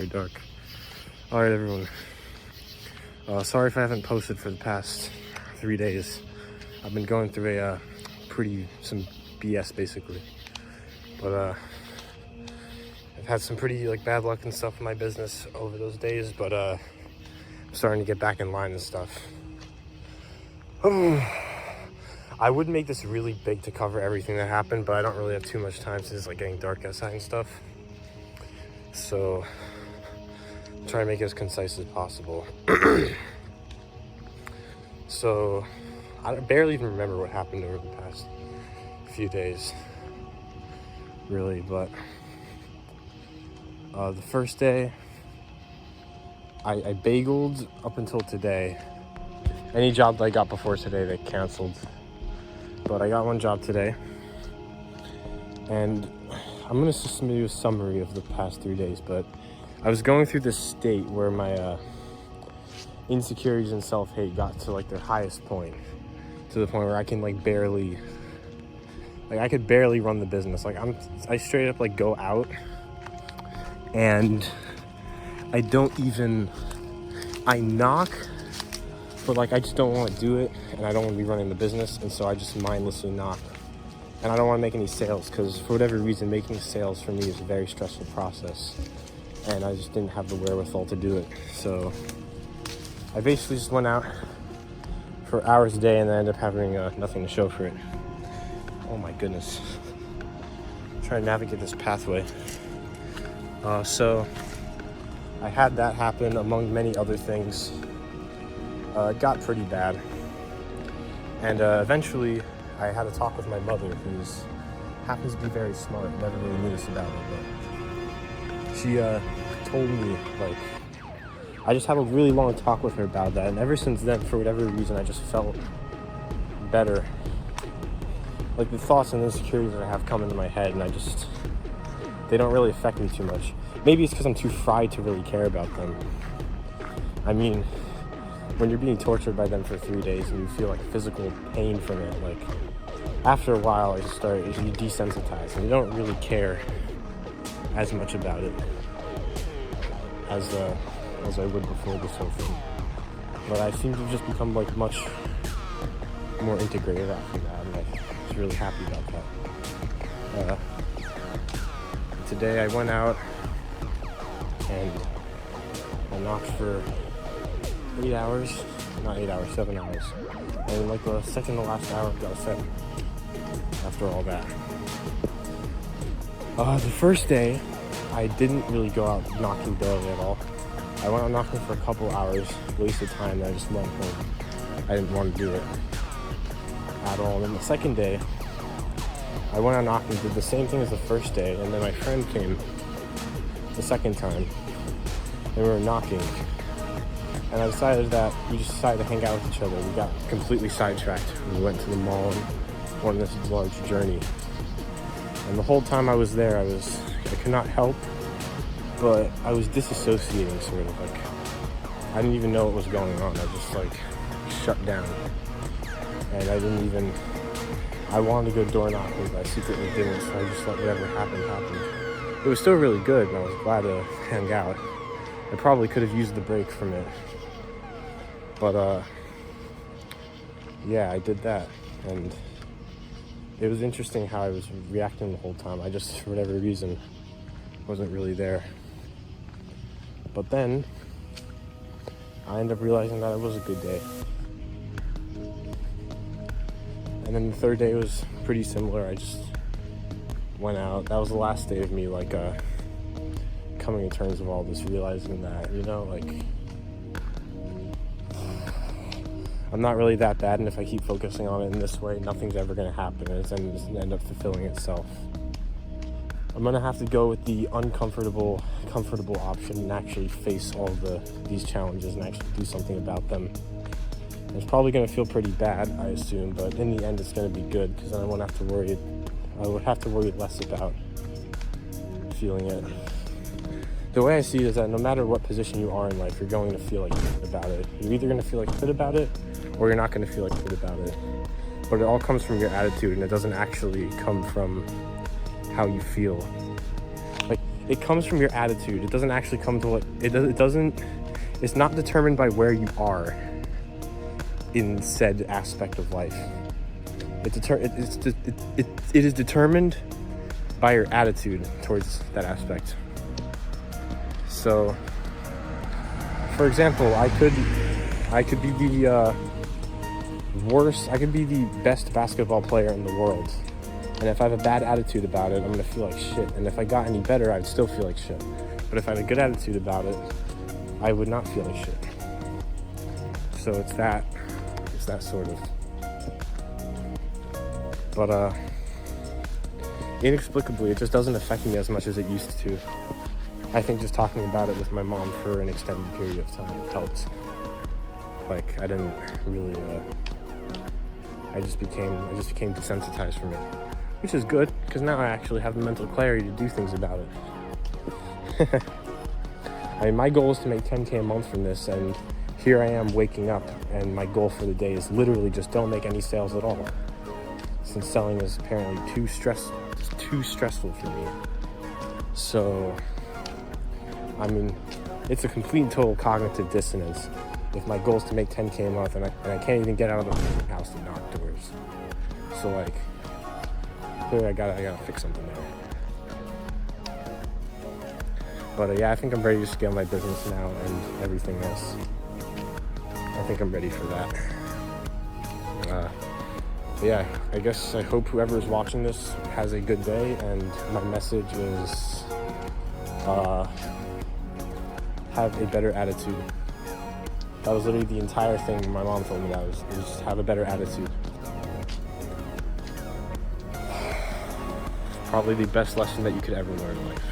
Very dark. All right, everyone. Sorry if I haven't posted for the past 3 days. I've been going through some BS basically, but I've had some pretty bad luck and stuff in my business over those days. But I'm starting to get back in line and stuff. I would make this really big to cover everything that happened, but I don't really have too much time since it's getting dark outside and stuff. So I'm trying to make it as concise as possible. So I barely even remember what happened over the past few days, really. But the first day, I bageled up until today. Any job that I got before today, they canceled. But I got one job today, and I'm gonna just do a summary of the past 3 days. But I was going through this state where my insecurities and self-hate got to their highest point, to the point where I can barely, I could barely run the business. I straight up go out, and I knock, but I just don't want to do it, and I don't want to be running the business, and so I just mindlessly knock. And I don't want to make any sales because for whatever reason, making sales for me is a very stressful process, and I just didn't have the wherewithal to do it. So I basically just went out for hours a day, and then ended up having nothing to show for it. Oh my goodness. I'm trying to navigate this pathway. So I had that happen among many other things. It got pretty bad, and eventually I had a talk with my mother, who happens to be very smart. Never really knew this about her, but she told me, I just had a really long talk with her about that, and ever since then, for whatever reason, I just felt better. The thoughts and insecurities that I have come into my head, and they don't really affect me too much. Maybe it's because I'm too fried to really care about them. I mean, when you're being tortured by them for 3 days and you feel physical pain from it, after a while you desensitize and you don't really care as much about it as I would before this whole thing. But I seem to have just become much more integrated after that, and I was really happy about that. Today I went out and I knocked for 8 hours, not 8 hours, 7 hours. And the second to last hour got set after all that. The first day, I didn't really go out knocking barely at all. I went out knocking for a couple hours, wasted time, and I just went home. I didn't want to do it at all. And then the second day, I went out knocking, did the same thing as the first day, and then my friend came the second time, and we were knocking. And I decided that we just decided to hang out with each other. We got completely sidetracked. We went to the mall and went on this large journey. And the whole time I was there, I could not help, but I was disassociating, sort of. I didn't even know what was going on. I just shut down. And I wanted to go door knocking, but I secretly didn't, so I just let whatever happened happen. It was still really good, and I was glad to hang out. I probably could have used the break from it. But, yeah, I did that, and it was interesting how I was reacting the whole time. I just, for whatever reason, wasn't really there. But then, I ended up realizing that it was a good day. And then the third day was pretty similar. I just went out. That was the last day of me, coming to terms with all this, realizing that, I'm not really that bad, and if I keep focusing on it in this way, nothing's ever going to happen, and it's going to end up fulfilling itself. I'm going to have to go with the comfortable option and actually face all these challenges and actually do something about them. And it's probably going to feel pretty bad, I assume, but in the end, it's going to be good, because then I would have to worry less about feeling it. The way I see it is that no matter what position you are in life, you're going to feel good about it. You're either going to feel good about it, or you're not going to feel good about it. But it all comes from your attitude, and it doesn't actually come from how you feel. it comes from your attitude. It doesn't actually come to what it doesn't. It's not determined by where you are in said aspect of life. It is determined by your attitude towards that aspect. So, for example, I could be the I could be the best basketball player in the world, and if I have a bad attitude about it, I'm gonna feel like shit. And if I got any better, I'd still feel like shit. But if I had a good attitude about it, I would not feel like shit. So it's that sort of. But inexplicably, it just doesn't affect me as much as it used to. I think just talking about it with my mom for an extended period of time helped. Like, I didn't really, I just became desensitized from it, which is good, because now I actually have the mental clarity to do things about it. I mean, my goal is to make 10K a month from this, and here I am waking up, and my goal for the day is literally just don't make any sales at all, since selling is apparently too stressful for me. So, I mean, it's a complete and total cognitive dissonance if my goal is to make 10K a month and I can't even get out of the house to knock doors. So, like, clearly I gotta fix something there. But yeah, I think I'm ready to scale my business now and everything else. I think I'm ready for that. Yeah, I guess I hope whoever is watching this has a good day, and my message is have a better attitude. That was literally the entire thing my mom told me, that was just have a better attitude. Probably the best lesson that you could ever learn in life.